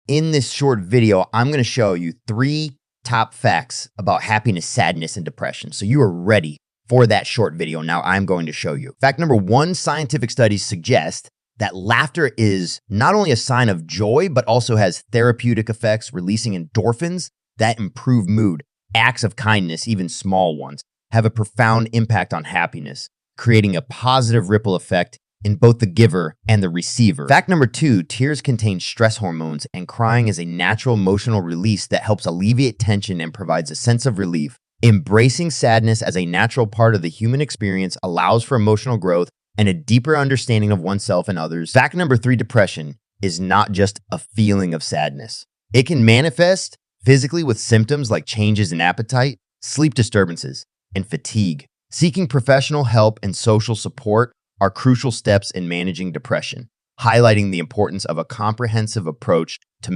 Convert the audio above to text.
In this short video, I'm going to show you 3 top facts about happiness, sadness, and depression. So you are ready for that short video. Now I'm going to show you. Fact number 1, scientific studies suggest that laughter is not only a sign of joy, but also has therapeutic effects, releasing endorphins that improve mood. Acts of kindness, even small ones, have a profound impact on happiness, creating a positive ripple effect in both the giver and the receiver. Fact number 2, tears contain stress hormones, and crying is a natural emotional release that helps alleviate tension and provides a sense of relief. Embracing sadness as a natural part of the human experience allows for emotional growth and a deeper understanding of oneself and others. Fact number 3, depression is not just a feeling of sadness. It can manifest physically with symptoms like changes in appetite, sleep disturbances, and fatigue. Seeking professional help and social support are crucial steps in managing depression, highlighting the importance of a comprehensive approach